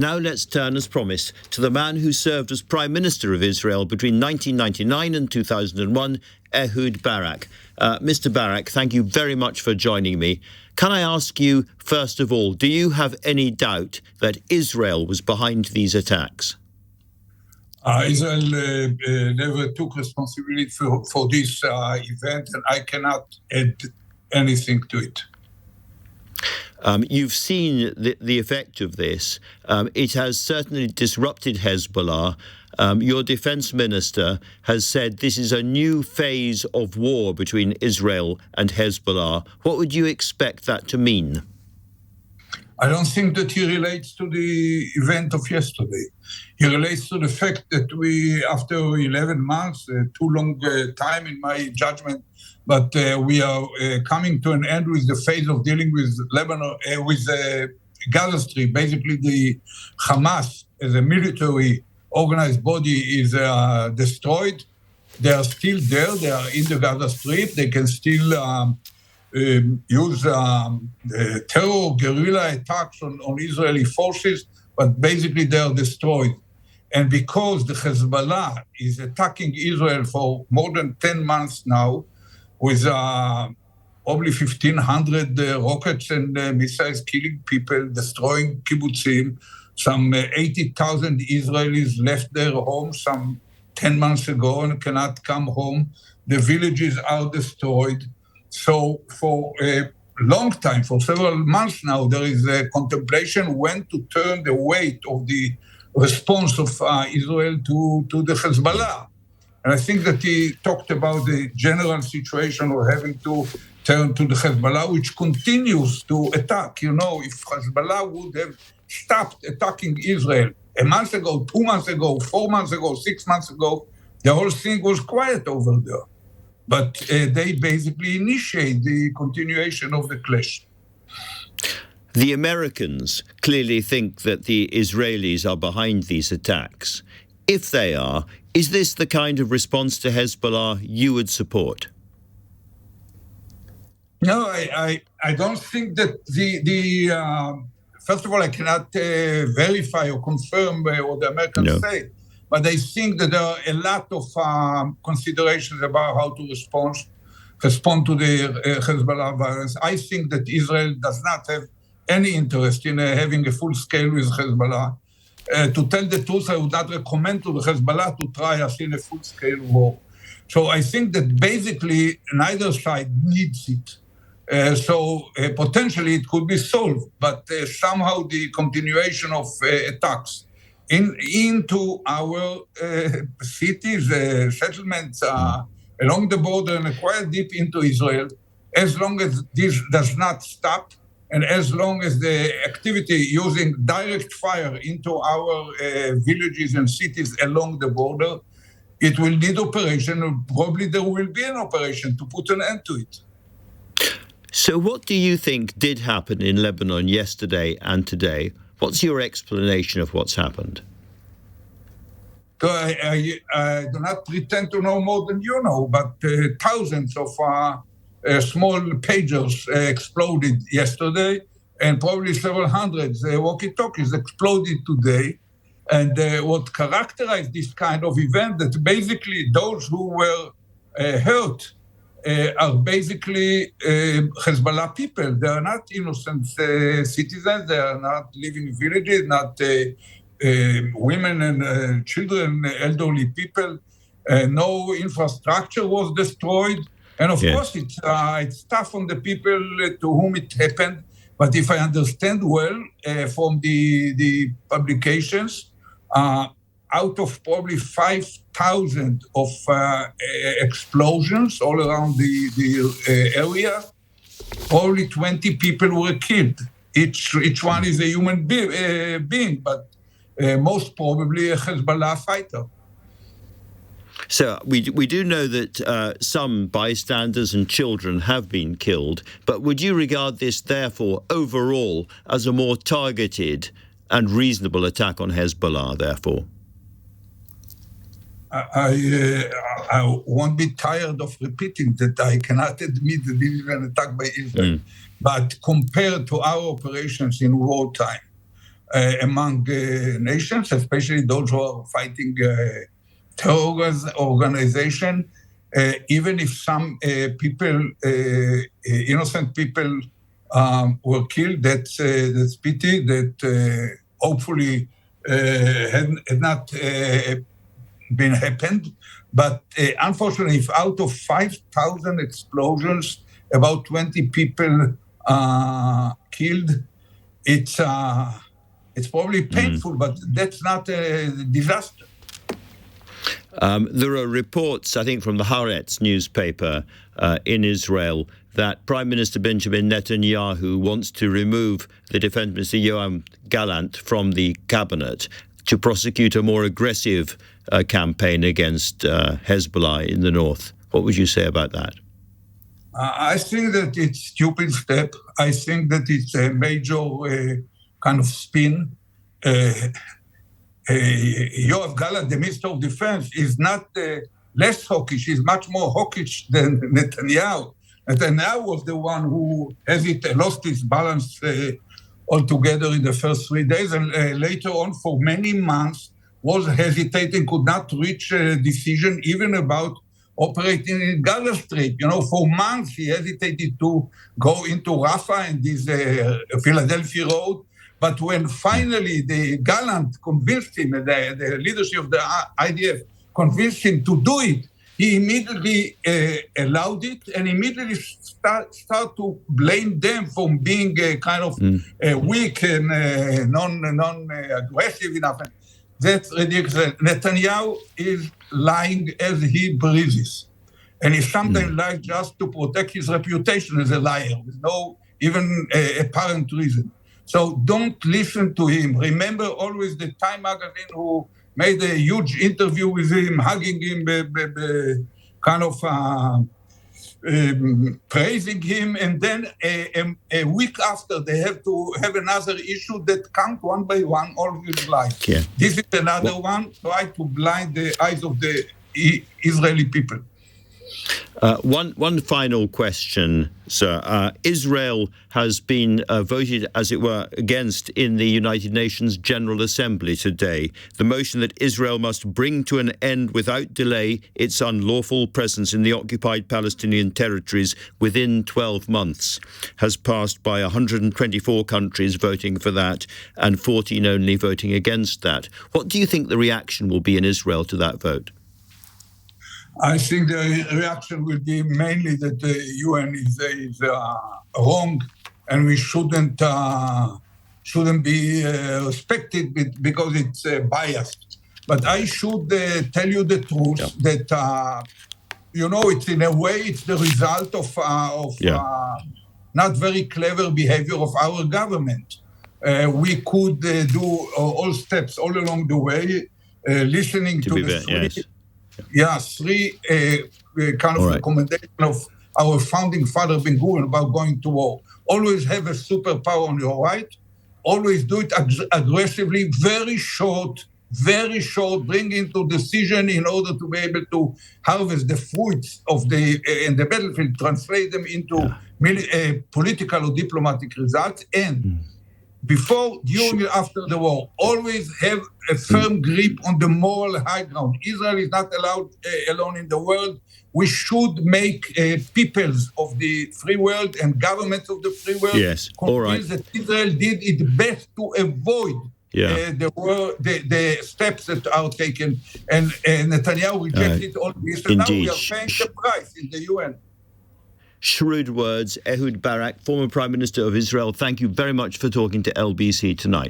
Now let's turn, as promised, to the man who served as Prime Minister of Israel between 1999 and 2001, Ehud Barak. Mr. Barak, thank you very much for joining me. Can I ask you, first of all, do you have any doubt that Israel was behind these attacks? Israel never took responsibility for this event, and I cannot add anything to it. You've seen the effect of this. It has certainly disrupted Hezbollah. Your defense minister has said this is a new phase of war between Israel and Hezbollah. What would you expect that to mean? I don't think that he relates to the event of yesterday. He relates to the fact that we, after 11 months, too long time in my judgment, but we are coming to an end with the phase of dealing with Lebanon, with Gaza Strip. Basically, the Hamas, as a military organized body, is destroyed. They are still there. They are in the Gaza Strip. They can still use terror, guerrilla attacks on Israeli forces, but basically they are destroyed. And because the Hezbollah is attacking Israel for more than 10 months now, with probably 1,500 rockets and missiles killing people, destroying kibbutzim, some 80,000 Israelis left their homes some 10 months ago and cannot come home. The villages are destroyed. So for a long time, for several months now, there is a contemplation when to turn the weight of the response of Israel to the Hezbollah. And I think that he talked about the general situation of having to turn to the Hezbollah, which continues to attack. You know, if Hezbollah would have stopped attacking Israel a month ago, 2 months ago, 4 months ago, 6 months ago, the whole thing was quiet over there. But they basically initiate the continuation of the clash. The Americans clearly think that the Israelis are behind these attacks. If they are, is this the kind of response to Hezbollah you would support? No, I don't think that first of all, I cannot verify or confirm what the Americans say. But I think that there are a lot of considerations about how to respond to the Hezbollah violence. I think that Israel does not have any interest in having a full scale with Hezbollah. To tell the truth, I would not recommend to the Hezbollah to try us in a full scale war. So I think that basically neither side needs it. So potentially it could be solved, but somehow the continuation of attacks into our cities, settlements along the border and quite deep into Israel, as long as this does not stop, and as long as the activity using direct fire into our villages and cities along the border, it will need operation, and probably there will be an operation to put an end to it. So what do you think did happen in Lebanon yesterday and today? What's your explanation of what's happened? So I do not pretend to know more than you know, but thousands of small pagers exploded yesterday, and probably several hundreds walkie-talkies exploded today. And what characterized this kind of event, that basically those who were hurt are basically Hezbollah people. They are not innocent citizens. They are not living in villages, not women and children, elderly people. No infrastructure was destroyed. And of course, it's tough on the people to whom it happened. But if I understand well from the publications, out of probably 5,000 of explosions all around the area, only 20 people were killed. Each one is a human being, but most probably a Hezbollah fighter. So we do know that some bystanders and children have been killed, but would you regard this, therefore, overall as a more targeted and reasonable attack on Hezbollah, therefore? I won't be tired of repeating that I cannot admit that this is an attack by Israel. But compared to our operations in wartime, among nations, especially those who are fighting terrorist organization. Even if some people, innocent people, were killed, that's pity. That hopefully had not been happened. But unfortunately, if out of 5,000 explosions, about 20 people killed, it's probably painful, but that's not a disaster. There are reports, I think, from the Haaretz newspaper in Israel that Prime Minister Benjamin Netanyahu wants to remove the Defense Minister Yoav Gallant from the cabinet to prosecute a more aggressive campaign against Hezbollah in the north. What would you say about that? I think that it's a stupid step. I think that it's a major kind of spin. Yoav Gallant, the Minister of Defense, is not less hawkish. He's much more hawkish than Netanyahu. Netanyahu was the one who lost his balance altogether in the first 3 days, and later on, for many months, was hesitating, could not reach a decision even about operating in Gaza Strip. For months, he hesitated to go into Rafah and this Philadelphia road. But when finally the Gallant convinced him, the leadership of the IDF convinced him to do it, he immediately allowed it and immediately start to blame them for being kind of weak and non-aggressive enough. That's ridiculous. Netanyahu is lying as he breathes. And he sometimes lies just to protect his reputation as a liar, with no even apparent reason. So don't listen to him. Remember always the Time magazine who made a huge interview with him, hugging him, kind of praising him. And then a week after, they have to have another issue that count one by one all his life. Yeah. This is another one, try to blind the eyes of the Israeli people. One final question, sir. Israel has been voted, as it were, against in the United Nations General Assembly today. The motion that Israel must bring to an end without delay its unlawful presence in the occupied Palestinian territories within 12 months has passed by 124 countries voting for that and 14 only voting against that. What do you think the reaction will be in Israel to that vote? I think the reaction will be mainly that the UN is wrong, and we shouldn't be respected because it's biased. But I should tell you the truth that it's in a way it's the result of not very clever behavior of our government. We could do all steps all along the way, listening to the three kind of recommendation of our founding father Ben Gurion about going to war. Always have a superpower on your right. Always do it aggressively, very short, bring into decision in order to be able to harvest the fruits of in the battlefield, translate them into political or diplomatic results, and before, during, and after the war, always have a firm grip on the moral high ground. Israel is not allowed alone in the world. We should make peoples of the free world and governments of the free world convince that Israel did its best to avoid the steps that are taken. And Netanyahu rejected all this. And now we are paying the price in the UN. Shrewd words. Ehud Barak, former Prime Minister of Israel, thank you very much for talking to LBC tonight.